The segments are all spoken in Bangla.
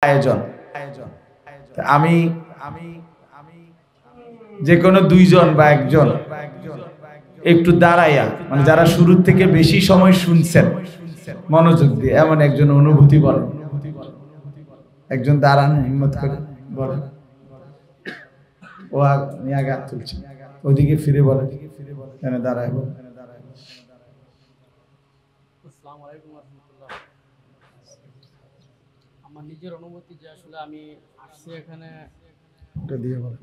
আয়োজন আমি যে কোনো দুইজন বা একজন একটু দাঁড়াইয়া মানে যারা শুরু থেকে বেশি সময় শুনছেন মনোযোগ দিয়ে এমন একজন অনুভূতি বলেন। একজন দাঁড়ান হিম্মত করে বলেন। ও আগে হাত তুলছে, ওদিকে ফিরে বলে এখানে দাঁড়ায় বলে। আসসালামু আলাইকুম ওয়া রাহমাতুল্লাহ। আমার নিজের অনুভূতি যে আসলে আমি আসছি এখানে এটা দিয়ে বলে।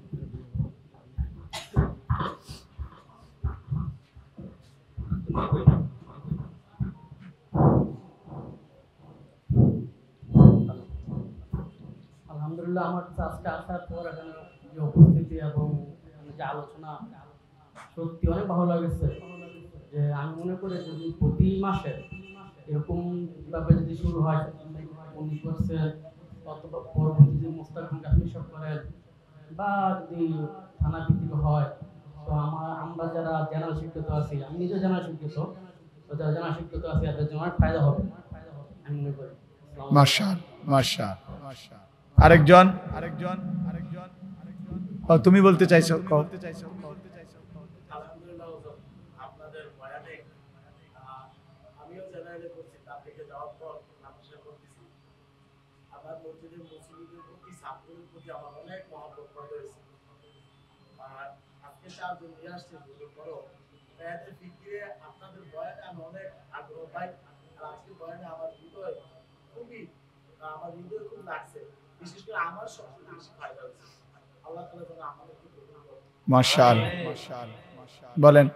আলহামদুলিল্লাহ আমার আজকে আসার পর এখানে যে উপস্থিতি এবং যে আলোচনা সত্যি অনেক ভালো লাগছে। যে আমি মনে করি যদি প্রতি মাসে এরকম ভাবে যদি শুরু হয় 19% অথবা পরবর্তীতে মোস্তাকিম কাশ্মীর সব করেন বা যদি থানা ভিত্তিক হয়, তো আমরা যারা জেনারেল শিক্ষিত আছি, আমি নিজেও জেনারেল শিক্ষিত, তো যারা জেনারেল শিক্ষিত আছি তাদের জন্য অনেক ফায়দা হবে আমি মনে করি। মাশাআল্লাহ। আরেকজন তুমি বলতে চাইছো? আলহামদুলিল্লাহ আপনাদের বয়ানে আমিও জেনারেলে করছি, তাবলীগে যাওয়ার পর নামাজে করতেছি। আমার মসজিদের মুসলিমদের প্রতি ছাত্রদের প্রতি আমার অনেক মহব্বত পয়দা হয়েছে। আর আজকে চারজন নিয়ে আসছে দুটো করো এদের ফিকিরে আপনাদের বয়ানে আমি অনেক আগ্রহ পাই। আর আজকে বয়ানে আমার হৃদয় খুব লাগছে, বিশেষ করে আমার সবচেয়ে বেশি ফায়দা হয়েছে। আল্লাহ তাআলা যেন আমাদেরকে মাশাআল্লাহ বলেন।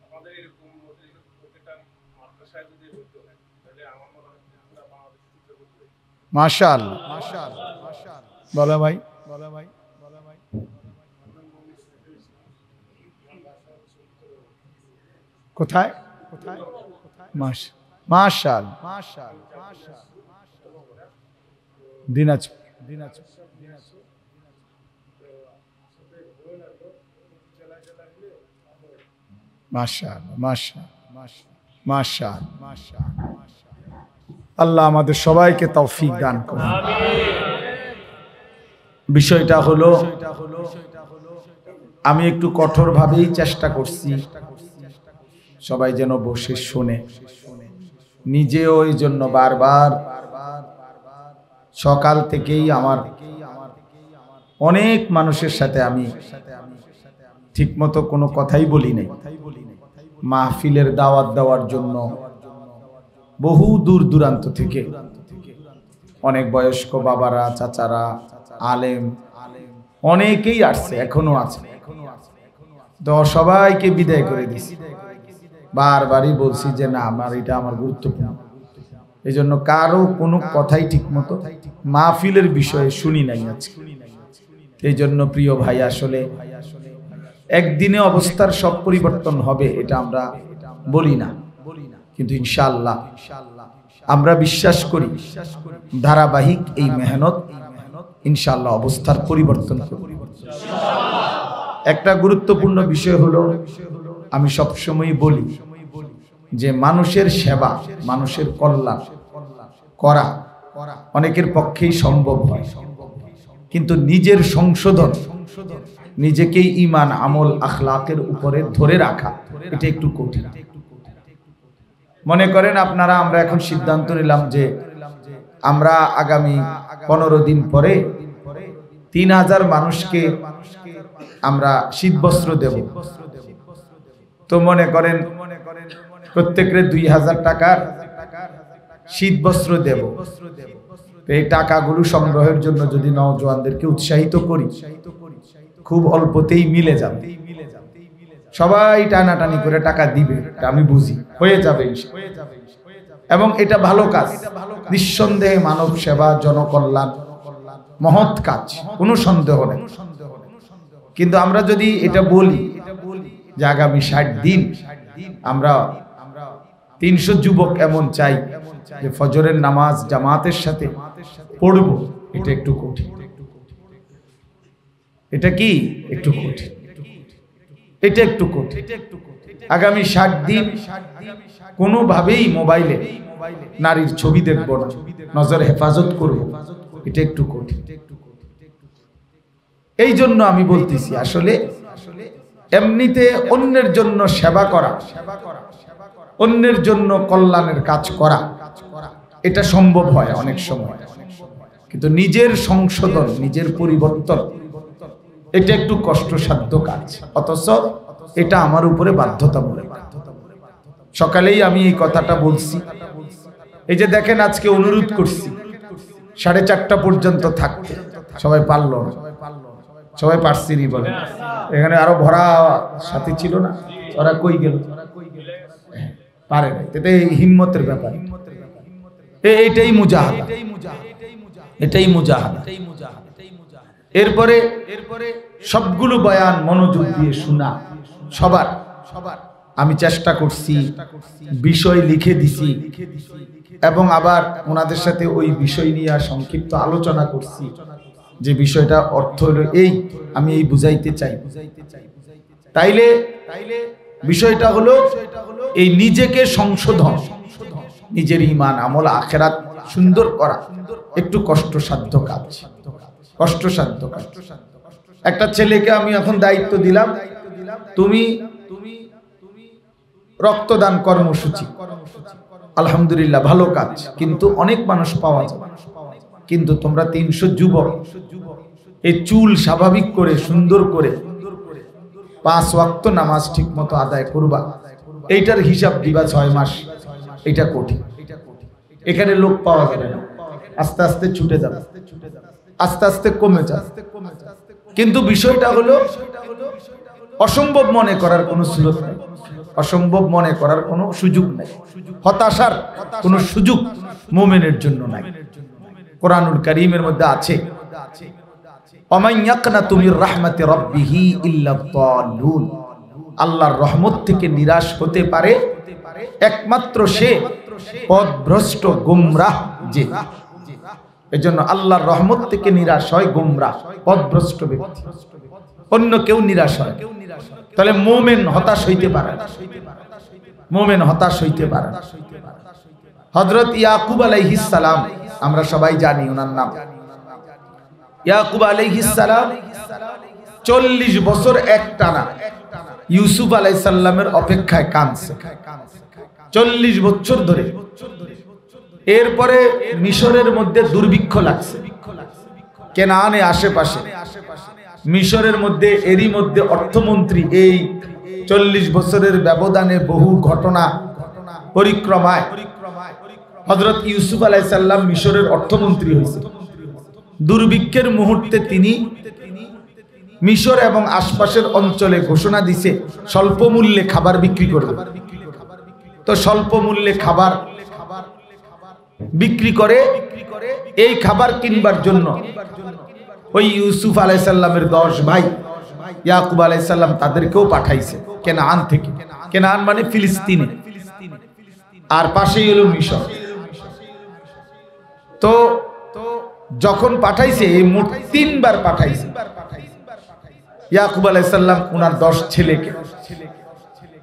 আমাদের এরকম প্রত্যেকটা মাদ্রাসায় যদি হতো তাহলে আমার মনে হয় পুরো বাংলাদেশ চিত্র করতে। মাশাআল্লাহ বলো ভাই। কোথায়? মাশাআল্লাহ দিনাজপুর। মাশাআল্লাহ আল্লাহ আমাদের সবাইকে তৌফিক দান করুন। বিষয়টা হলো আমি একটু কঠোরভাবেই চেষ্টা করছি সবাই যেন বসে শোনে। নিজেও এই জন্য বারবার সকাল থেকেই আমার অনেক মানুষের সাথে আমি ঠিকমতো কোনো কথাই বলি নাই। মাহফিলের দাওয়াত দেওয়ার জন্য বহু দূর দূরান্ত থেকে অনেক বয়স্ক বাবারা, চাচারা, আলেম অনেকেই আসছে, এখনো আছে। তো সবাইকে বিদায় করে দিছি। বারবারই বলছি যে না, আমার গুরুত্বপূর্ণ। এই জন্য কারো কোনো কথাই ঠিক মতো মাহফিলের বিষয়ে শুনি নাই আজকে। এই জন্য প্রিয় ভাই, আসলে একদিনে অবস্থার সব পরিবর্তন হবে এটা আমরা বলি না, কিন্তু ইনশাআল্লাহ আমরা বিশ্বাস করি ধারাবাহিক এই মেহনত ইনশাআল্লাহ অবস্থার পরিবর্তন করবে। একটা গুরুত্বপূর্ণ বিষয় হলো, আমি সবসময় বলি যে মানুষের সেবা, মানুষের কল্যাণ করা অনেকের পক্ষেই সম্ভব হয়, কিন্তু নিজের সংশোধন, নিজেকেই ঈমান, আমল, আখলাকের উপরে ধরে রাখা এটা একটু কঠিন। মনে করেন আপনারা, আমরা এখন সিদ্ধান্ত নিলাম যে আমরা আগামী 15 দিন পরে 3000 মানুষকে আমরা শীতবস্ত্র দেব। তো মনে করেন প্রত্যেকের 2000 টাকার শীতবস্ত্র দেব। এই টাকাগুলো সংগ্রহের জন্য যদি নওজোয়ানদেরকে উৎসাহিত করি, খুব অল্পতেই মিলে যাবে। সবাই টানাটানি করে টাকা দিবে, আমি বুঝি, হয়ে যাবে এবং এটা ভালো কাজ, নিঃসন্দেহে মানব সেবা, জনকল্যাণ, মহৎ কাজ, কোনো সন্দেহ নেই। কিন্তু আমরা যদি এটা বলি যে আগামী 60 দিন আমরা 300 যুবক এমন চাই যে ফজরের নামাজ জামাতের সাথে পড়ব, এটা একটু কঠিন। এটা কি একটু কঠিন? এটা একটু কঠিন। আগামী 60 দিন কোনোভাবেই মোবাইলে নারীর ছবি দেখব না, নজর হেফাজত করব, এটা একটু কঠিন। এই জন্য আমি বলতেছি আসলে এমনিতে অন্যের জন্য সেবা করা, অন্যের জন্য কল্যাণের কাজ করা, এটা সম্ভব হয় অনেক সময়, কিন্তু নিজের সংশোধন, নিজের পরিবর্তন, এটা একটু কষ্টসাধ্য কাজ, অথচ এটা আমার উপরে বাধ্যতামূলক। সকালেই আমি এই কথাটা বলছি। এই যে দেখেন, আজকে অনুরোধ করছি 4:30 পর্যন্ত থাকতে, সবাই পারল না, সবাই পারছিনি বলে। এখানে আরো ভরা সাথী ছিল না, ওরা কই গেল? পারে না, এটা হিম্মতের ব্যাপার। এইটাই মুজাহাদা, এটাই মুজাহাদা। এরপরে সবগুলো বয়ান মনোযোগ দিয়ে শোনা সবার। আমি চেষ্টা করছি, বিষয় লিখে দিছি, এবং আবার ওনাদের সাথে ওই বিষয় নিয়ে সংক্ষিপ্ত আলোচনা করছি, যে বিষয়টা অর্থ হলো এই, আমি এই বুঝাইতে চাই। তাইলে বিষয়টা হলো এই নিজেকে সংশোধন, নিজের ঈমান আমল আখিরাত সুন্দর করা একটু কষ্টসাধ্য কাজ, কষ্টসাধ্য কাজ। একটা ছেলেকে আমি এখন দায়িত্ব দিলাম, তুমি রক্তদান কর্মসূচি, আলহামদুলিল্লাহ ভালো কাজ, কিন্তু অনেক মানুষ পাওয়া যায়, কিন্তু তোমরা 300 যুবক এই চুল স্বাভাবিক করে সুন্দর করে 5 ওয়াক্ত নামাজ ঠিক মতো আদায় করবা, এইটার হিসাব দিবা 6 মাস, এটা কঠিন। এখানে লোক পাওয়া যাবে না, আস্তে আস্তে ছুটে যাবে, আস্তে আস্তে কমে যাবে। কিন্তু বিষয়টা হলো অসম্ভব মনে করার কোনো সুযোগ নেই, অসম্ভব মনে করার কোনো সুযোগ নেই, হতাশার কোনো সুযোগ মুমিনের জন্য নাই। কোরআনুল কারীমের মধ্যে আছে, ওমান ইয়াকনাতু মির রাহমাতি রাব্বিহি ইল্লা দাল্লুন, আল্লাহর রহমত থেকে নিরাশ হতে পারে একমাত্র সে পথভ্রষ্ট গুমরাহ। যে এজন্য আল্লাহর রহমত থেকে নিরাশ হয় গুমরাহ, পথভ্রষ্ট ব্যক্তি, অন্য কেউ নিরাশ হয়। তাহলে মুমিন হতাশ হইতে পারে, মুমিন হতাশ হইতে পারে। হযরত ইয়াকুব আলাইহিস সালাম, আমরা সবাই জানি ওনার নাম। ইয়াকুব আলাইহিস সালাম 40 বছর একটানা ইউসুফ আলাইহিস সালামের অপেক্ষায় কাঁদছে, 40 বছর ধরে। এরপরে মিশরের মধ্যে দুর্ভিক্ষ লাগছে, কেনানে আশেপাশে, মিশরের মধ্যে, এরই মধ্যে অর্থমন্ত্রী, এই 40 বছরের ব্যবধানে বহু ঘটনা পরিক্রমায় হযরত ইউসুফ আলাইহিস সালাম মিশরের অর্থমন্ত্রী হয়েছে। দুর্ভিক্ষের মুহূর্তে তিনি মিশর এবং আশপাশের অঞ্চলে ঘোষণা দিছে স্বল্প মূল্যে খাবার বিক্রি করবে। তো স্বল্প মূল্যে খাবার বিক্রি করে, এই খাবার কিনবার জন্য ওই ইউসুফ আলাইহিস সালামের 10 ভাই ইয়াকুব আলাইহিস সালাম তাদেরকেও পাঠাইছে কেনান থেকে। কেনান মানে ফিলিস্তিনে, আর পাশেই হলো মিশর। তো যখন পাঠাইছে, এই মোট 3 বার পাঠাইছে ইয়াকুব আলাইহিস সালাম ওনার 10 ছেলেকে।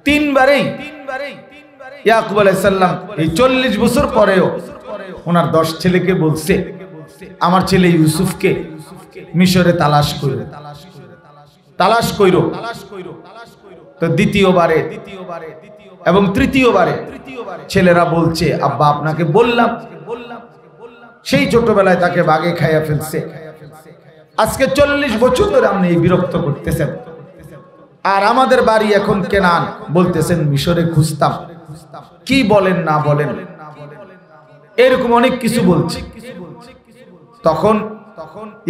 3 বারেই ইয়াকুব আলাইহিস সালাম এই 40 বছর পরেও ওনার 10 ছেলেকে বলছে, আমার ছেলে ইউসুফকে মিশরে তালাশ করো, তালাশ কইরো। তো দ্বিতীয়বারে এবং তৃতীয়বারে ছেলেরা বলছে, আব্বা আপনাকে বললাম। সেই ছোটবেলায় তাকে বাগে খাইয়া ফেলছে, আজকে 40 বছর ধরে আপনি এই বিরক্ত করতেছেন, আর আমাদের বাড়ি এখন কেনান, বলতেছেন মিশরে খুঁজতাম, কি বলেন না বলেন, এরকম অনেক কিছু বলছে। তখন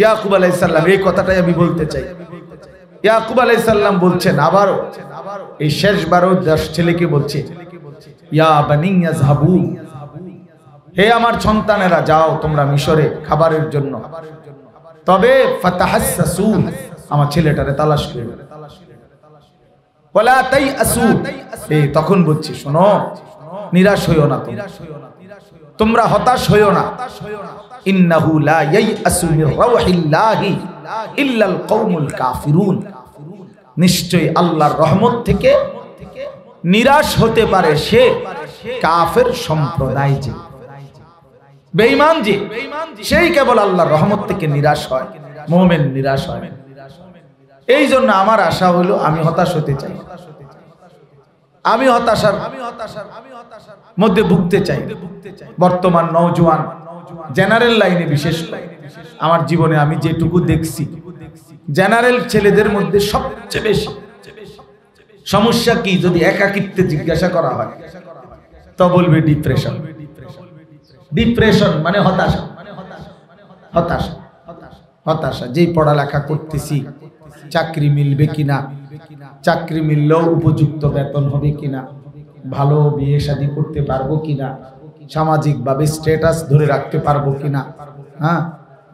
ইয়াকুব আলাইহিস সালাম, এই কথাটাই আমি বলতে চাই, ইয়াকুব আলাইহিস সালাম বলছেন আবারও, এই শেষবারও 10 ছেলেকে বলছে, ইয়া বানি ইয়াযহাবু, হে আমার সন্তানেরা, যাও তোমরা মিশরে খাবারের জন্য, তবে ফাতাহাসসু, আমার ছেলেটারে তালাশ করো, ওয়ালা তাইআসু, এই তখন বলছি শোনো, নিরাশ হইও না, তোমরা হতাশ হইও না। ইন্নাহু লা ইয়াইআসু মির রাউহিল্লাহি ইল্লাল কওমুল কাফিরুন, নিশ্চয়ই আল্লাহর রহমত থেকে নিরাশ হতে পারে সে কাফের সম্প্রদায় যে, বেঈমান যে, সেই কেবল আল্লাহর রহমত থেকে নিরাশ হয়, মুমিন নিরাশ হয়। এই জন্য আমার আশা হলো আমি হতাশ হতে চাই, আমি হতাশার মধ্যে ভুগতে চাই। বর্তমান নওজোয়ান জেনারেল লাইনে বিশেষ করে আমার জীবনে আমি যেটুকু দেখছি, জেনারেল ছেলেদের মধ্যে সবচেয়ে বেশি সমস্যা কি যদি একাকিত্বে জিজ্ঞাসা করা হয় তো বলবে ডিপ্রেশন। ডিপ্রেশন মানে হতাশা, হতাশা, হতাশা। যেই পড়ালেখা করতেছি চাকরি মিলবে কিনা, চাকরি মিললেও উপযুক্ত বেতন হবে কিনা, ভালো বিয়ে শাদী করতে পারবো কিনা, সামাজিকভাবে স্ট্যাটাস ধরে রাখতে পারবো কিনা, হ্যাঁ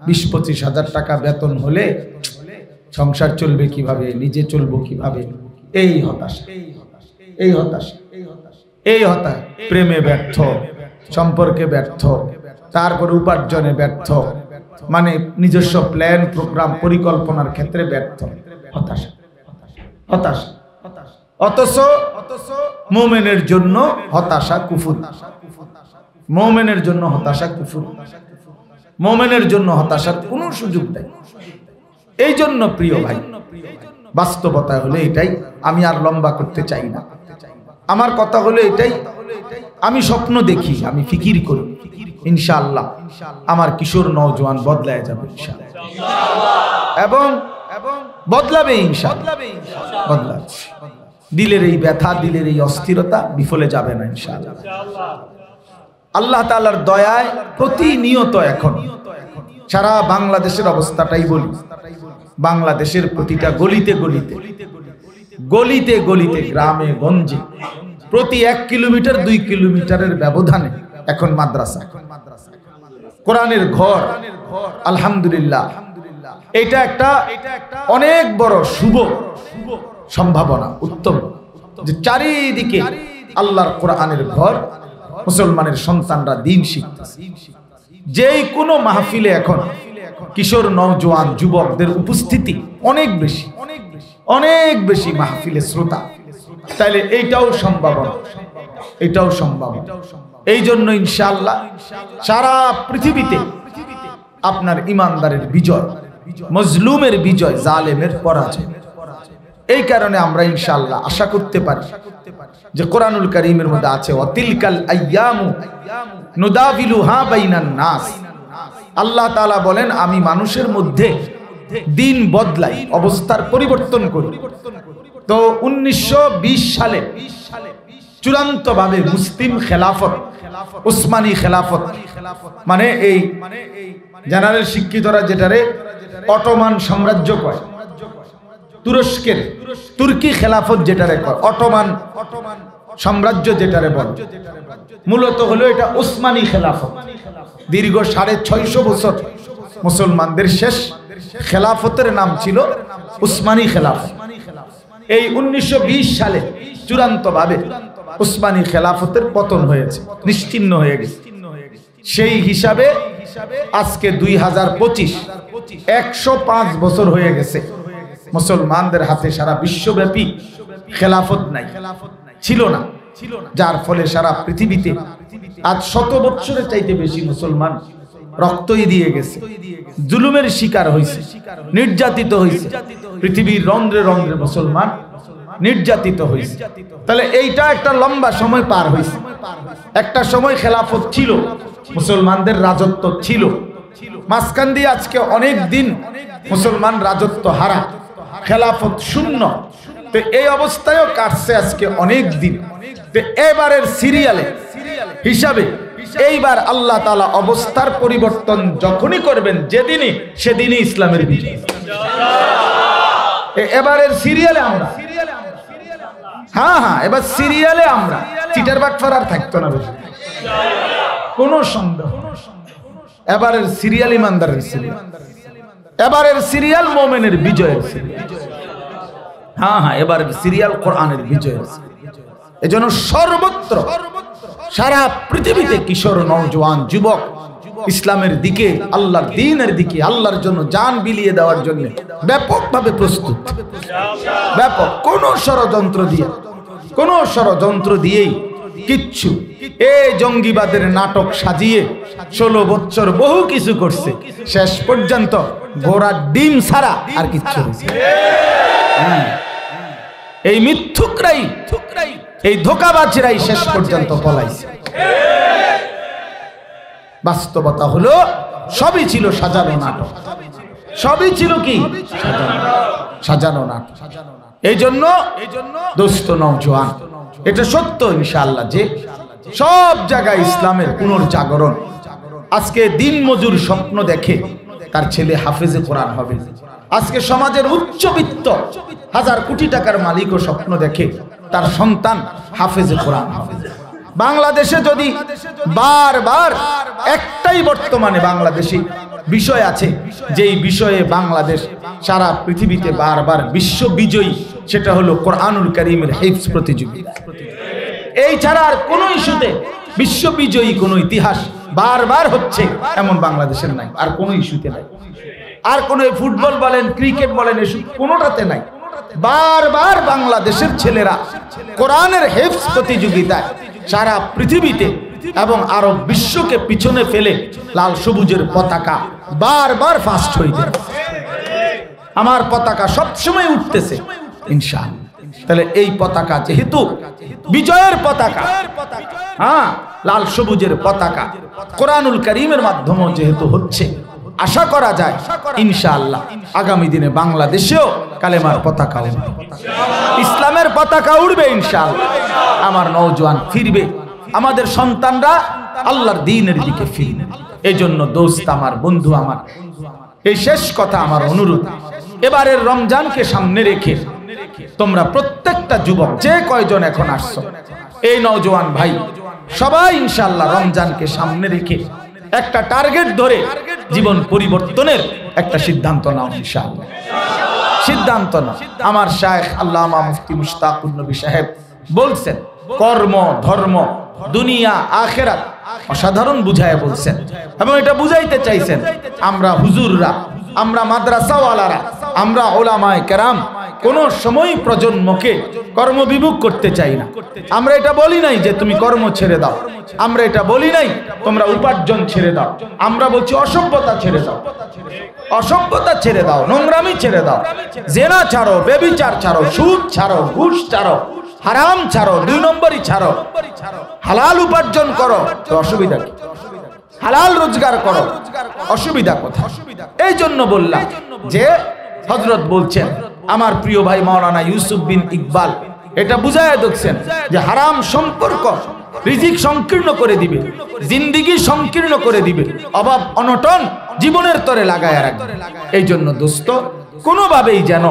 20-25 হাজার টাকা বেতন হলে সংসার চলবে কিভাবে, নিজে চলবো কিভাবে, এই হতাশা, এই হতাশা, এই হতাশা। প্রেমে ব্যর্থ, সম্পর্কে ব্যর্থ, তারপরে উপার্জনে ব্যর্থ, মানে নিজস্ব প্ল্যান প্রোগ্রাম পরিকল্পনার ক্ষেত্রে ব্যর্থ, হতাশা, হতাশা। অথচ মুমিনের জন্য হতাশা কুফর, মুমিনের জন্য হতাশা কুফর, মুমিনের জন্য হতাশার কোনো সুযোগ নেই। এই জন্য প্রিয় ভাই, বাস্তবতা হলো এটাই। আমি আর লম্বা করতে চাই না, আমার কথা হলো এটাই। আমি স্বপ্ন দেখি, আমি ফিকির করি, ইনশাআল্লাহ আমার কিশোর নওজোয়ান বদলায় যাবে ইনশাআল্লাহ, এবং বদলাবে ইনশাআল্লাহ, বদলাচ্ছে। দিলের এই ব্যথা, দিলের এই অস্থিরতা বিফলে যাবে না ইনশাআল্লাহ। আল্লাহ তাআলার দয়ায় প্রতিনিয়ত এখন সারা বাংলাদেশের অবস্থাটাই বলি, বাংলাদেশের প্রতিটা গলিতে গলিতে, গলিতে গলিতে, গ্রামে গঞ্জে, প্রতি 1 কিলোমিটার 2 কিলোমিটারের ব্যবধানে এখন মাদ্রাসা, কোরআনের ঘর। আলহামদুলিল্লাহ, এটা একটা অনেক বড় শুভ সম্ভাবনা, উত্তম, যে চারিদিকে আল্লাহর কোরআনের ঘর, মুসলমানের সন্তানরা দিন শিখতেছে। যেই কোনো মাহফিলে এখন কিশোর নওজোয়ান যুবকদের উপস্থিতি অনেক বেশি, অনেক বেশি মাহফিলে শ্রোতা। তাইলে এইটাও সম্ভাবনা, এটাও সম্ভাবনা। এই জন্য ইনশাআল্লাহ সারা পৃথিবীতে আপনার ইমানদারের বিজয়, মজলুমের বিজয়, জালেমের পরাজয়। এই কারণে আমরা ইনশাআল্লাহ আশা করতে পারি যে কোরআনুল কারীমের মধ্যে আছে ওয়াতিলকাল আইয়ামু নুদাবিলুহা বাইনান নাস। আল্লাহ তাআলা বলেন আমি মানুষের মধ্যে দিন বদলাই, অবস্থার পরিবর্তন করি। তো 1920 সালে চূড়ান্তভাবে মুসলিম খেলাফত, উসমানী খেলাফত, মানে এই জেনারেল শিক্ষিতরা যেটারে অটোমান সাম্রাজ্য কয়, তুরস্কের তুর্কি খেলাফত যেটারে কয়, অটোমান সাম্রাজ্য যেটারে বলে, মূলত হলো এটা উসমানী খেলাফত। দীর্ঘ 650 বছর মুসলমানদের শেষ খেলাফতের নাম ছিল উসমানী খেলাফত। এই 1920 সালে চূড়ান্তভাবে উসমানী খেলাফতের পতন হয়েছে, নিশ্চিহ্ন হয়ে গেছে। সেই হিসাবে আজকে 2025 105 বছর হয়ে গেছে মুসলমানদের হাতে সারা বিশ্বব্যাপী খেলাফত নাই, ছিল না, যার ফলে সারা পৃথিবীতে আজ 100 বছরের চাইতে বেশি মুসলমান রক্তই দিয়ে গেছে, জুলুমের শিকার হয়েছে, নির্যাতিত হয়েছে। পৃথিবীর রন্ধ্রে রন্ধ্রে মুসলমান নির্যাতিত হয়েছে। তাহলে এইটা একটা লম্বা সময় পার হয়েছে। একটা সময় খেলাফত ছিল, মুসলমানদের রাজত্ব ছিল, মাঝখান দিয়ে আজকে অনেক দিন মুসলমান রাজত্ব হারা, খেলাফত শূন্য। তো এই অবস্থায়ও কাটছে আজকে অনেক দিন। তো এবারের সিরিয়ালে হিসাবে এইবার আল্লাহ তাআলা অবস্থার পরিবর্তন যখনই করবেন, যেদিনই সেদিনই ইসলামের বিজয়। এবারের সিরিয়ালে আমরা, হ্যাঁ হ্যাঁ, এবার সিরিয়ালে আমরা চিটার বাটফার আর থাকতো না, কোনো সন্দেহ। এবারের সিরিয়াল ইমানদারের সিরিয়াল, এবারের সিরিয়াল মুমিনের বিজয়ের সিরিয়াল। হ্যাঁ হ্যাঁ, এবারের সিরিয়াল কোরআনের বিজয়ের সিরিয়াল। এজন্য সর্বত্র সারা পৃথিবীতে কিশোর নওজোয়ান যুবক ইসলামের দিকে, আল্লাহর দ্বীনের দিকে, আল্লাহর জন্য জান বিলিয়ে দেওয়ার জন্য ব্যাপকভাবে প্রস্তুত, ব্যাপক। কোন ষড়যন্ত্র দিয়েই কিচ্ছু। এই জঙ্গিবাদের নাটক সাজিয়ে 16 বছর বহু কিছু করছে, শেষ পর্যন্ত ঘোড়ার ডিম ছাড়া আর কিচ্ছু হয়েছে। এই মিথ্যুকরাই, এই ধোঁকাবাজরাই শেষ পর্যন্ত পলাইছে। বাস্তবতা হলো সবই ছিল সাজানো নাটক, সবই ছিল কি সাজানো নাটক। এই জন্য দোস্ত নওজোয়ান, এটা সত্য ইনশাআল্লাহ যে সব জায়গায় ইসলামের পুনর্জাগরণ। আজকে দিন মজুর স্বপ্ন দেখে তার ছেলে হাফেজে কোরআন হবে। আজকে সমাজের উচ্চবিত্ত হাজার কোটি টাকার মালিকও স্বপ্ন দেখে তার সন্তান হাফেজে কোরআন হবে। বাংলাদেশে যদি বারবার একটাই বর্তমানে বাংলাদেশি বিষয় আছে, যেই বিষয়ে বাংলাদেশ সারা পৃথিবীতে বারবার বিশ্ব বিজয়ী, সেটা হলো কোরআনুল কারীমের হিফজ প্রতিযোগিতা। এই ছাড়া আর কোনো ইস্যুতে বিশ্ব বিজয়ী কোনো ইতিহাস বারবার হচ্ছে এমন বাংলাদেশের নাই, আর কোনো ইস্যুতে নাই। আর কোনো ফুটবল বলেন, ক্রিকেট বলেন, এসব কোনোটাতে নাই। বারবার বাংলাদেশের ছেলেরা কোরআনের হিফজ প্রতিযোগিতায় সারা পৃথিবীতে এবং আরব বিশ্বকে পিছনে ফেলে লাল সবুজের পতাকা বারবার ফাস্ট হইতে, আমার পতাকা সবসময় উঠতেছে ইনশাআল্লাহ। তাহলে এই পতাকা যেহেতু বিজয়ের পতাকা, হ্যাঁ, লাল সবুজের পতাকা কোরআনুল কারীমের মাধ্যমে যেহেতু হচ্ছে, আশা করা যায় ইনশাআল্লাহ আগামী দিনে বাংলাদেশেও কালেমার পতাকা উঠবে, ইসলামের পতাকা উড়বে ইনশাআল্লাহ। আমার নওজোয়ান ফিরবে, আমাদের সন্তানরা আল্লাহর দ্বীনের দিকে ফিরবে। এই জন্য দোস্ত আমার, বন্ধু আমার, এই শেষ কথা আমার অনুরোধ, এবারের রমজানকে সামনে রেখে তোমরা প্রত্যেকটা যুবক যে কয়জন এখন আসছো, এই নওজোয়ান ভাই সবাই ইনশাআল্লাহ রমজানকে সামনে রেখে একটা টার্গেট ধরে জীবন পরিবর্তনের একটা সিদ্ধান্ত নাও ইনশাআল্লাহ। সিদ্ধান্ত নাও। আমার শায়েখ আল্লামা মুফতি মুশতাকুর নবী সাহেব বলছেন, কর্ম ধর্ম দুনিয়া আখিরাত অসাধারণ বুঝায় বলছেন, এবং এটা বুঝাইতে চাইছেন আমরা হুজুররা, আমরা মাদ্রাসাওয়ালারা, আমরা ওলামায়ে কেরাম কোন সময় প্রজন্মকে কর্মবিমুখ করতে চাই না। আমরা এটা বলি নাই যে তুমি কর্ম ছেড়ে দাও, আমরা এটা বলি নাই তোমরা উপার্জন ছেড়ে দাও, আমরা বলছি অসভ্যতা ছেড়ে দাও, অসভ্যতা ছেড়ে দাও, নোংরামি ছেড়ে দাও, জেনা ছাড়ো, বেবিচার ছাড়ো, সুদ ছাড়ো, ঘুষ ছাড়ো, হারাম ছাড়ো, 2 নম্বরই ছাড়ো, হালাল উপার্জন করো। তো অসুবিধা কি? হালাল রোজগার করো, অসুবিধা কোথায়? এই জন্য বললাম যে হযরত বলছেন, আমার প্রিয় ভাই মাওলানা ইউসুফ বিন ইকবাল এটা বুঝায় দেখছেন যে হারাম সম্পর্ক রিজিক সংকীর্ণ করে দিবে, জিন্দেগি সংকীর্ণ করে দিবে, অভাব অনটন জীবনের তরে লাগায় রাখবে। এই জন্য দোস্ত কোনোভাবেই যেন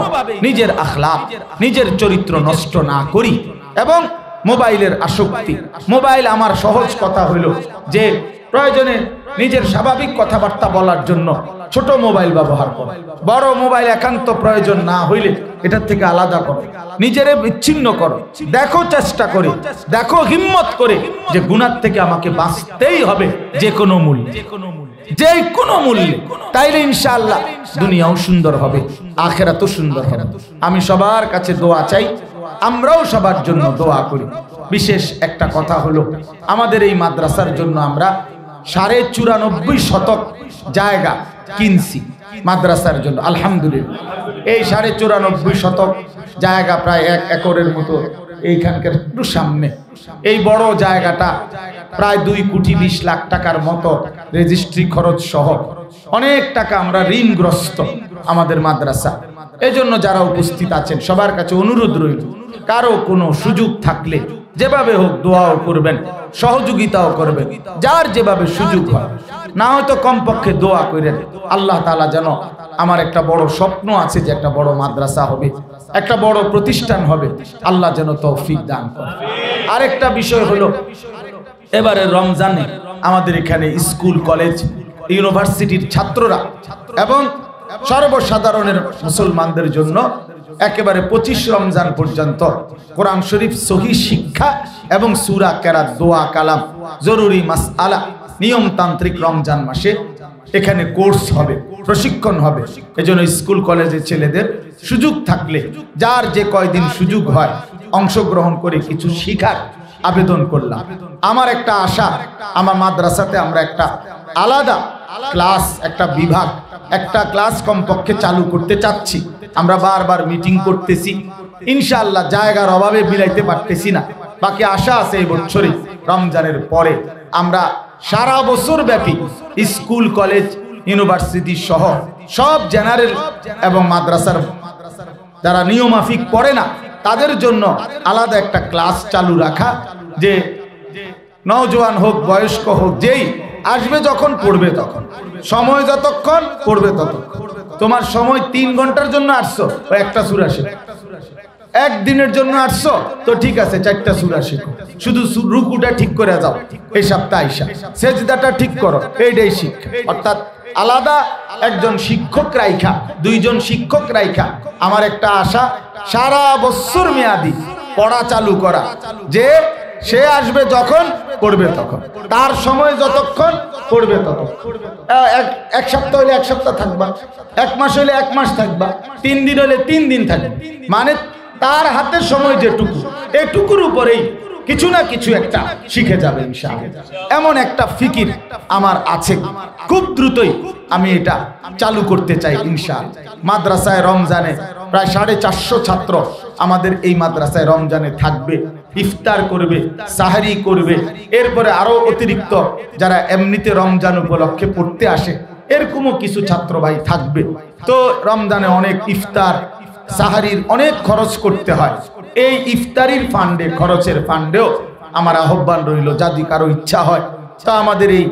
নিজের আখলাক, নিজের চরিত্র নষ্ট না করি। এবং মোবাইলের আসক্তি, মোবাইল আমার সহজ কথা হইল যে প্রয়োজনে নিজের স্বাভাবিক কথাবার্তা বলার জন্য ছোট মোবাইল ব্যবহার করো, বড় মোবাইল একান্ত প্রয়োজন না হইলে এটার থেকে আলাদা করো, নিজেরে বিচ্ছিন্ন করো। দেখো, চেষ্টা করে দেখো, হিম্মত করে যে গুনাহ থেকে আমাকে বাঁচতেই হবে যে কোনো মূল্যে, যে কোনো মূল্যে। তাইলে ইনশাআল্লাহ দুনিয়াও সুন্দর হবে, আখিরাতও সুন্দর হবে। আমি সবার কাছে দোয়া চাই, আমরাও সবার জন্য দোয়া করি। বিশেষ একটা কথা হলো, আমাদের এই মাদ্রাসার জন্য আমরা 94.5 শতক জায়গা কিনছি মাদ্রাসার জন্য, আলহামদুলিল্লাহ। এই 94.5 শতক জায়গা প্রায় 1 একরের মতো এইখানকার একটু সামনে, এই বড় জায়গাটা প্রায় 2 কোটি 20 লাখ টাকার মতো রেজিস্ট্রি খরচ সহ অনেক টাকা আমরা ঋণগ্রস্ত আমাদের মাদ্রাসা। এই জন্য যারা উপস্থিত আছেন সবার কাছে অনুরোধ রইল, কারো কোনো সুযোগ থাকলে যেভাবে হোক দোয়াও করবেন, সহযোগিতাও করবেন, যার যেভাবে সুযোগ হয়, না হয়তো কমপক্ষে দোয়া করেন আল্লাহ তাআলা যেন, আমার একটা বড় স্বপ্ন আছে যে একটা বড় মাদ্রাসা হবে, একটা বড় প্রতিষ্ঠান হবে, আল্লাহ যেন তৌফিক দান করেন। আরেকটা বিষয় হলো, এবারে রমজানে আমাদের এখানে স্কুল, কলেজ, ইউনিভার্সিটির ছাত্ররা এবং সর্বসাধারণের মুসলমানদের জন্য একেবারে 25 রমজান পর্যন্ত কোরআন শরীফ সহি শিক্ষা এবং সূরা কেরাত, দোয়া, কালাম, জরুরি মাসআলা, নিয়মতান্ত্রিক রমজান মাসে এখানে কোর্স হবে, প্রশিক্ষণ হবে। এজন্য স্কুল কলেজের ছেলেদের সুযোগ থাকলে, যার যে কয়দিন সুযোগ হয় অংশগ্রহণ করে কিছু শিখার, আবেদন করলাম। আমার একটা আশা, আমার মাদ্রাসাতে আমরা একটা আলাদা ক্লাস, একটা বিভাগ, একটা ক্লাস কমপক্ষে চালু করতে চাচ্ছি। আমরা বারবার মিটিং করতেছি, ইনশাআল্লাহ জায়গার অভাবে মিলাইতে পারতেছি না। বাকি আশা আছে এই বছরে রমজানের পরে আমরা সারা বছর ব্যাপী স্কুল, কলেজ, ইউনিভার্সিটি সহ সব জেনারেল এবং মাদ্রাসার যারা নিয়মাফিক পড়ে না তাদের জন্য আলাদা একটা ক্লাস চালু রাখা, যে নওজোয়ান হোক বয়স্ক হোক যেই আসবে যখন পড়বে তখন, সময় যতক্ষণ পড়বে ততক্ষণ। তোমার সময় 3 ঘন্টার জন্য আসছো, ও একটা সূরা শেখো। একদিনের জন্য আসছো তো ঠিক আছে, 4টা সূরা শেখো। শুধু রুকুটা ঠিক করে যাও, এই সপ্তাহে আইসা সেজদাটা ঠিক করো, এইটাই শিক্ষা। অর্থাৎ আলাদা একজন শিক্ষক রাইখা, 2 জন শিক্ষক রাইখা আমার একটা আশা, সারা বছর মেয়াদি পড়া চালু করা, যে সে আসবে যখন পড়বে তখন, তার সময় যতক্ষণ পড়বে ততক্ষণ। এক সপ্তাহ হলে 1 সপ্তাহ থাকবা, 1 মাস হলে 1 মাস থাকবা, 3 দিন হলে 3 দিন থাকবে। মানে তার হাতের সময় যেটুকু, এটুকুর উপরেই কিছু না কিছু একটা শিখে যাবে ইনশাআল্লাহ। এমন একটা ফিকির আমার আছে, খুব দ্রুতই আমি এটা চালু করতে চাই ইনশাআল্লাহ। মাদ্রাসায় রমজানে প্রায় 450 ছাত্র আমাদের এই মাদ্রাসায় রমজানে থাকবে, ইফতার করবে, সাহরি করবে। এরপরে আরো অতিরিক্ত যারা এমনিতে রমজান উপলক্ষে পড়তে আসে এরকমও কিছু ছাত্র ভাই থাকবে। তো রমজানে অনেক ইফতার, সাহারির অনেক খরচ করতে হয়। এই ইফতারির ফান্ডে, খরচের ফান্ডেও আমার আহ্বান রইল, যদি কারো ইচ্ছা হয় তা আমাদের এই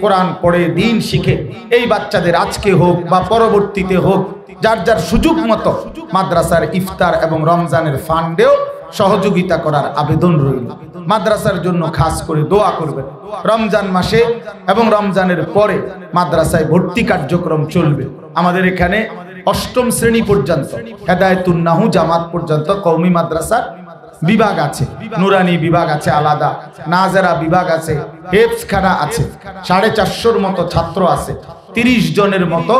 কোরআন পড়ে দিন শিখে এই বাচ্চাদের আজকে হোক বা পরবর্তীতে হোক, যার যার সুযোগ মতো মাদ্রাসার ইফতার এবং রমজানের ফান্ডেও সহযোগিতা করার আবেদন রইল। মাদ্রাসার জন্য খাস করে দোয়া করবেন। রমজান মাসে এবং রমজানের পরে মাদ্রাসায় ভর্তি কার্যক্রম চলবে। আমাদের এখানে 8ম শ্রেণী পর্যন্ত হেদায়েতুন নাহু জামাত পর্যন্ত কওমি মাদ্রাসার বিভাগ আছে, নুরানি বিভাগ আছে আলাদা, নাজেরা বিভাগ আছে, হেফজখানা আছে, 450-র মতো ছাত্র আছে, 30 জনের মতো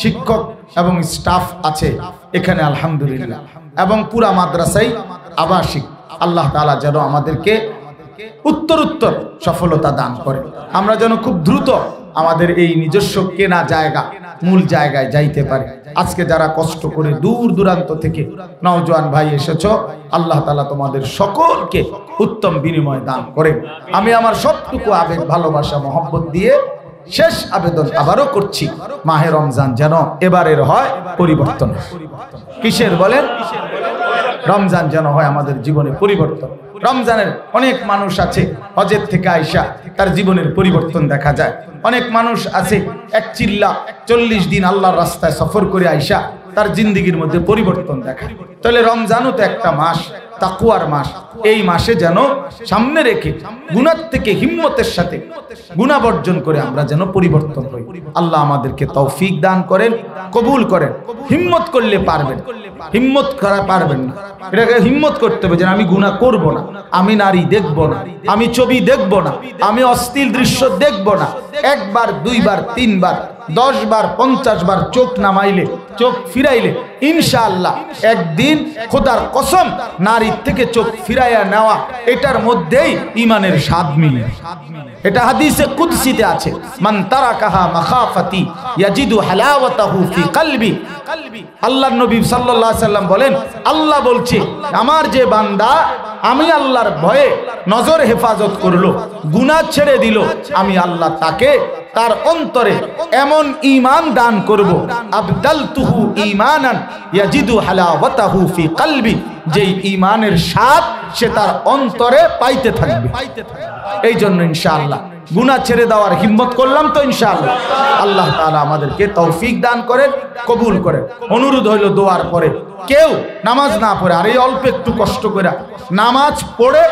শিক্ষক এবং স্টাফ আছে এখানে আলহামদুলিল্লাহ। এবং পুরা মাদ্রাসাই আবাসিক। আল্লাহ তাআলা যেন আমাদেরকে উত্তরোত্তর সফলতা দান করে, আমরা যেন খুব দ্রুত আমাদের এই নিজস্ব কেনা জায়গা, মূল জায়গায় যাইতে পারে। আজকে যারা কষ্ট করে দূর দূরান্ত থেকে নওজোয়ান ভাই এসেছো, আল্লাহ তাআলা তোমাদের সকলকে উত্তম বিনিময় দান করে। আমি আমার সবটুকু আবেগ, ভালোবাসা, মহব্বত দিয়ে শেষ আবেদন আবারও করছি, মাহে রমজান যেন এবারের হয় পরিবর্তন। কিসের বলেন? রমজান যেন হয় আমাদের জীবনে পরিবর্তন। রমজানের অনেক মানুষ আছে হজের থেকে আইসা তার জীবনের পরিবর্তন দেখা যায়। অনেক মানুষ আছে 1 চিল্লা 40 দিন আল্লাহর রাস্তায় সফর করে আইসা তার জিন্দেগির মধ্যে পরিবর্তন দেখায়। তাহলে রমজানও তো একটা মাস, তাকওয়ার মাস। এই মাসে যেন সামনে রেখে গুনাহ থেকে হিম্মতের সাথে গুনাহ বর্জন করে আমরা যেন পরিবর্তন হই। আল্লাহ আমাদেরকে তৌফিক দান করেন, কবুল করেন। হিম্মত করলে পারবেন, হিম্মত করা পারবেন না, এটাকে হিম্মত করতে হবে যে আমি গুনাহ করব না, আমি নারী দেখব না, আমি ছবি দেখব না, আমি অশ্লীল দৃশ্য দেখব না। 1 বার 2 বার 3 বার 10 বার 50 বার চোখ নামাইলে, চোখ ফিরাইলে ইনশাআল্লাহ একদিন খোদার কসম নারীর থেকে চোখ ফিরাইয়া নেওয়া, এটার মধ্যেই ঈমানের স্বাদ মিলে। এটা হাদিসে কুদসিতে আছে, মান তারাকাহা মাখাফাতি ইয়াজিদু হালাওয়াতাহু ফি কলবি। আল্লাহর নবী সাল্লাল্লাহু আলাইহি সাল্লাম বলেন, আল্লাহ বলছে আমার যে বান্দা আমি আল্লাহর ভয়ে নজর হেফাজত করলো, গুনাহ ছেড়ে দিল, আমি আল্লাহ তাকে তার অন্তরে এমন ঈমান দান করব, আবদালতুহু ঈমানান ইয়াজিদু হালাওয়াতাহু ফি কলবি, যেই ঈমানের স্বাদ সে তার অন্তরে পাইতে থাকবে। এই জন্য ইনশাআল্লাহ গুনাহ ছেড়ে দেওয়ার হিম্মত করলাম তো ইনশাআল্লাহ। আল্লাহ তাআলা আমাদেরকে তৌফিক দান করেন, কবুল করেন। অনুরোধ হইল দোয়ার পরে কেউ নামাজ না পড়ে, আর এই অল্প একটু কষ্ট করে নামাজ পড়ে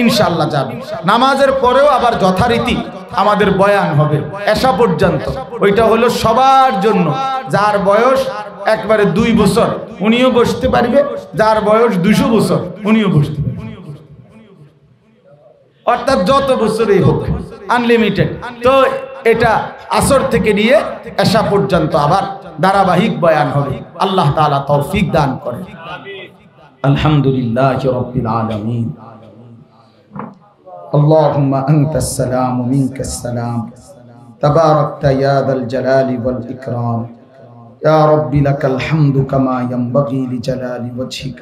ইনশাআল্লাহ যাবে। নামাজের পরেও আবার যথারীতি আমাদের বয়ান হবে এশা পর্যন্ত। ওইটা হলো সবার জন্য, যার বয়স একবারে 2 বছর উনিও বসতে পারবে, যার বয়স 200 বছর উনিও বসতে পারবে। অর্থাৎ যত বছরই হোক, আনলিমিটেড। তো এটা আসর থেকে নিয়ে এশা পর্যন্ত আবার ধারাবাহিক বয়ান হবে। আল্লাহ তাআলা তৌফিক দান করেন। আলহামদুলিল্লাহি রাব্বিল আলামিন। اللهم أنت السلام ومنك السلام تباركت يا ذا الجلال والإكرام يا رب لك الحمد كما ينبغي لجلال وجهك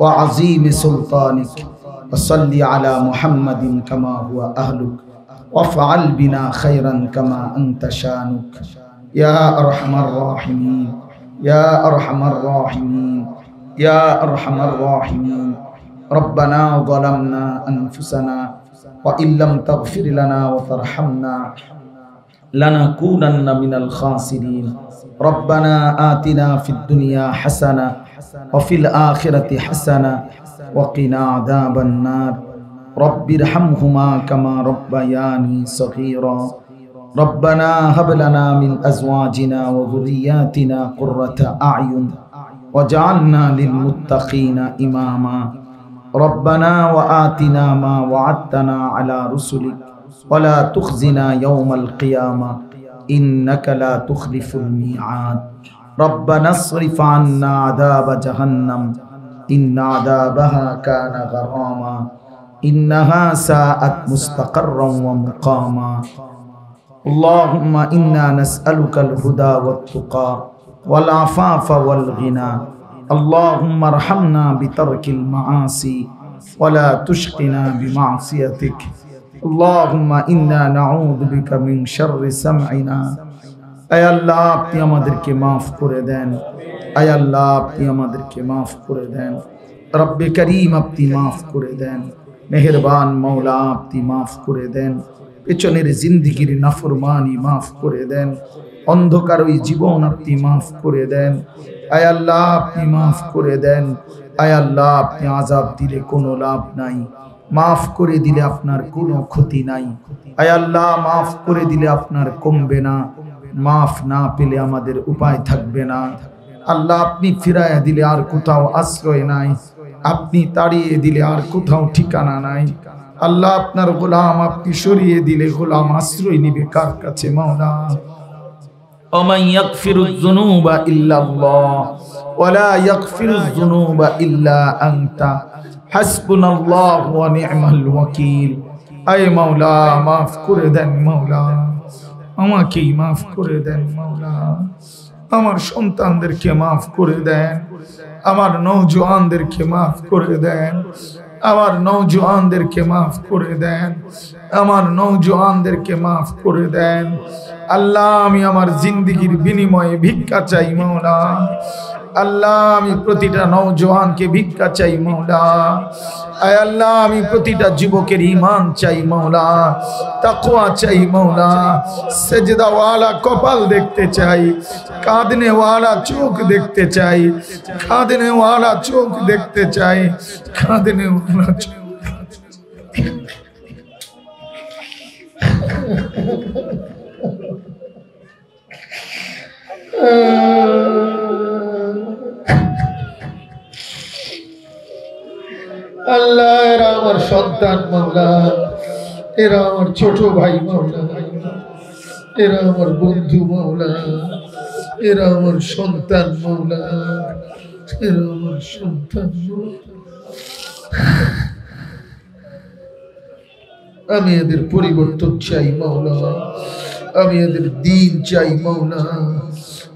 وعظيم سلطانك وصل على محمد كما هو أهلك وافعل بنا خيرا كما أنت شانك يا أرحم الراحمين يا أرحم الراحمين يا أرحم الراحمين ربنا ظلمنا أنفسنا وإن لم تغفر لنا وترحمنا لنكونن من الخاسرين ربنا آتنا في الدنيا حسنة وفي الآخرة حسنة وقنا عذاب النار رب ارحمهما كما ربياني صغيرا ربنا هب لنا من أزواجنا وذرياتنا قرة أعين وجعلنا للمتقين إماما ربنا وآتنا ما وعدتنا على رسلك ولا تخزنا يوم القيامة إنك لا تخلف الميعاد ربنا اصرف عنا عذاب جهنم إن عذابها كان غراما إنها ساءت مستقرا ومقاما اللهم إنا نسألك الهدى والتقى والعفاف والغنى اللهم ارحمنا بترك المعاصي ولا تشقنا بمعصيتك اللهم إنا نعوذ بك من شر سمعنا أي الله আপনি আমাদেরকে maaf করে দেন أي الله আপনি আমাদেরকে maaf করে দেন রব্বে করিম আপনি maaf করে দেন মেহেরবান মওলা আপনি maaf করে দেন পেছনের জিন্দেগির নাফরমানি maaf করে দেন অন্ধকার ওই জীবন আপনি maaf করে দেন আয় আল্লাহ আপনি maaf করে দেন আয় আল্লাহ আপনি আযাব দিলে কোনো লাভ নাই maaf করে দিলে আপনার কোনো ক্ষতি নাই আয় আল্লাহ maaf করে দিলে আপনার কমবে না maaf না পেলে আমাদের উপায় থাকবে না আল্লাহ আপনি ফিরায়া দিলে আর কোথাও আশ্রয় নাই আপনি তাড়িয়ে দিলে আর কোথাও ঠিকানা নাই আল্লাহ আপনার গোলাম আপনি সরিয়ে দিলে গোলাম আশ্রয় নিবে কার কাছে মাওলা ومن يغفر الذنوب إلا الله ولا يغفر الذنوب إلا أنت حسبنا الله ونعم الوكيل أي مولا মাফ করে দেন মাওলা আমাকে মাফ করে দেন মাওলা আমার সন্তানদেরকে মাফ করে দেন আমার নওজোয়ানদেরকে মাফ করে দেন আমার নওজোয়ানদেরকে মাফ করে দেন আমার নওজোয়ানদেরকে মাফ করে দেন আল্লাহ আমি আমার জিন্দেগির বিনিময়ে ভিক্ষা চাই মাওলা আল্লাহ আমি প্রতিটা নওজোয়ানকে ভিক্ষা চাই মাওলা আয় আল্লাহ আমি প্রতিটা যুবকের ঈমান চাই মাওলা তাকওয়া চাই মাওলা সেজদা ওয়ালা কপাল দেখতে চাই কাঁদনে ওয়ালা চোখ দেখতে চাই কাঁদনে ওয়ালা চোখ দেখতে চাই কাঁদনে ওয়ালা চোখ আল্লাহ এরা আমার সন্তান মাওলা এরা আমার ছোট ভাই মাওলা এরা আমার বন্ধু মাওলা এরা আমার সন্তান মাওলা এরা আমার সন্তান আমি এদের পরিবর্তন চাই মাওলা আমি এদের দিন চাই মাওলা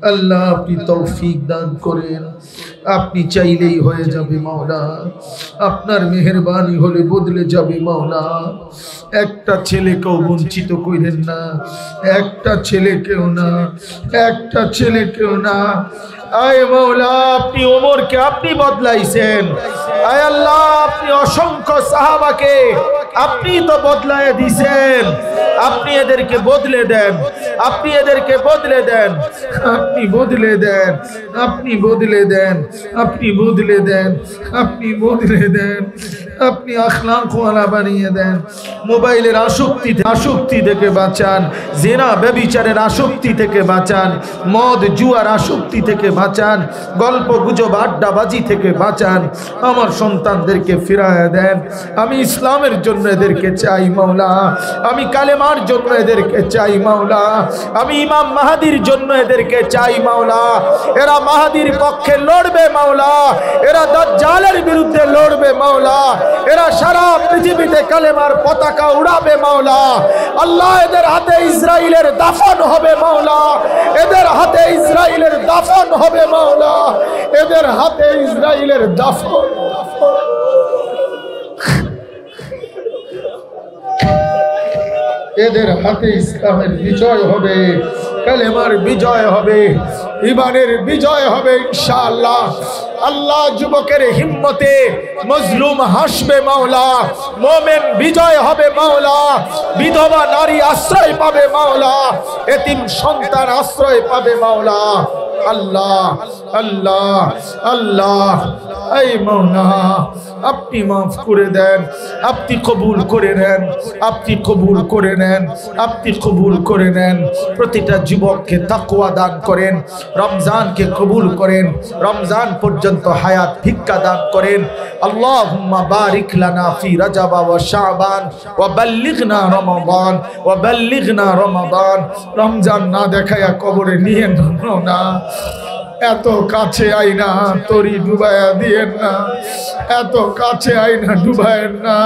আল্লাহ আপনি তৌফিক দান করেন আপনি চাইলেই হয়ে যাবে মাওলা আপনার মেহেরবানি হলে বদলে যাবে মাওলা একটা ছেলেকেও বঞ্চিত করেন না একটা ছেলেকেও না একটা ছেলেকেও না আয় মাওলা আপনি ওমরকে আপনি বদলাইছেন আয় আল্লাহ আপনি অসংখ্য সাহাবাকে আপনি তো বদলায় দিয়েছেন আপনি এদেরকে বদলে দেন আপনি এদেরকে বদলে দেন আপনি বদলে দেন আপনি বদলে দেন আপনি বদলে দেন আপনি বদলে দেন আপনি আখলাক ওয়ালা বানিয়ে দেন মোবাইলের আসক্তি থেকে বাঁচান জিনা ব্যভিচারের আসক্তি থেকে বাঁচান মদ জুয়ার আসক্তি থেকে বাঁচান গল্প গুজব আড্ডাবাজি থেকে বাঁচান আমার সন্তানদেরকে ফিরায় দেন আমি ইসলামের জন্য এদেরকে চাই মাওলা আমি কালেমার জন্য এদেরকে চাই মাওলা আমি ইমাম মাহাদির জন্য এদেরকে চাই মাওলা এরা মাহাদির পক্ষে লড়বে মাওলা এরা দাজ্জালের বিরুদ্ধে লড়বে মাওলা এরা সারা পৃথিবীতে কালেমার পতাকা উড়াবে মাওলা। আল্লাহ এদের হাতে ইসরাইলের দাফন হবে মাওলা, এদের হাতে ইসরাইলের দাফন হবে মাওলা, এদের হাতে ইসরাইলের দাফন। এদের হাতে ইসলামের বিজয় হবে, কালেমার বিজয় হবে, ঈমানের বিজয় হবে ইনশাআল্লাহ। আল্লাহ যুবকের হিম্মতে মজলুম হাসবে মাওলা, মোমেন বিজয় হবে মাওলা, বিধবা নারী আশ্রয় পাবে মাওলা, এতিম সন্তান আশ্রয় পাবে মাওলা। আল্লাহ আল্লাহ আল্লাহ, এই মাওলা আপনি মাফ করে দেন, আপনি কবুল করে নেন, আপনি কবুল করে নেন, আপনি কবুল করে নেন। প্রতিটা যুবককে তাকওয়া দান করেন, রমজানকে কবুল করেন, রমজান পর্যন্ত হায়াত ভিক্ষা দান করেন। আল্লাহুম্মা বারিক লানা ফি রজব ওয়া শাবান ওয়া বাল্লিগনা রমাদান ওয়া বাল্লিগনা রমাদান। রমজান না দেখায়া কবরে নিয়ে না, এত কাছে আইনা তরি ডুবায়া দিয়েন না, এত কাছে আইনা ডুবায়েন না,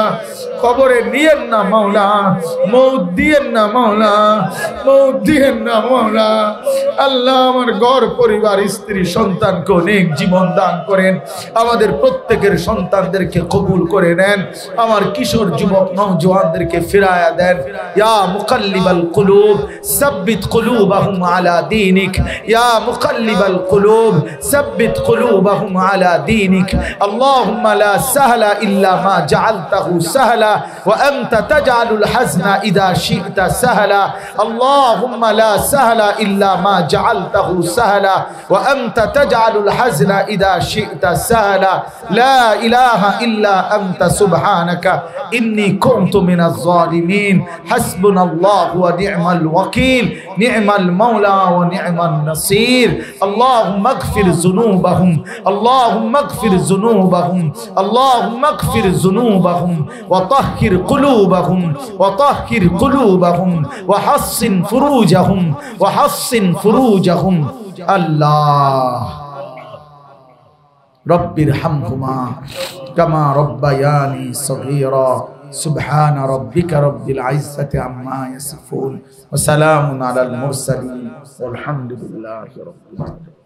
কবরে নিয়েন না মাওলা, মৌত দিয়েন না মাওলা, মৌত দিয়েন না মাওলা। আল্লাহ আমার ঘর পরিবার স্ত্রী সন্তানকে অনেক জীবন দান করেন, আমাদের প্রত্যেকের সন্তানদেরকে কবুল করে নেন, আমার কিশোর যুবক নওজওয়ানদেরকে ফিরায়া দেন। ইয়া মুকাল্লিবাল কুলুব সাব্বিত কুলুবাহুম আলা দীনিক, ইয়া মুকাল্লিবাল কুলুব সাব্বিত কুলুবাহুম আলা দীনিক। আল্লাহুম্মা লা সাহলা ইল্লা মা জাআলতাহু সাহলা وأنت تجعل الحزن إذا شئت سهلا. اللهم لا سهل إلا ما جعلته سهلا وأنت تجعل الحزن إذا شئت سهلا. لا إله إلا أنت سبحانك إني كنت من الظالمين. حسبنا الله ونعم الوكيل، نعم المولى ونعم النصير. اللهم اغفر ذنوبهم، اللهم اغفر ذنوبهم، اللهم اغفر ذنوبهم وطهر قلوبهم، وطهر قلوبهم وحصن فروجهم، وحصن فروجهم. الله رب ارحمهما كما ربياني صغيرا. سبحان ربك رب العزة عما يصفون وسلام على المرسلين والحمد لله رب العالمين.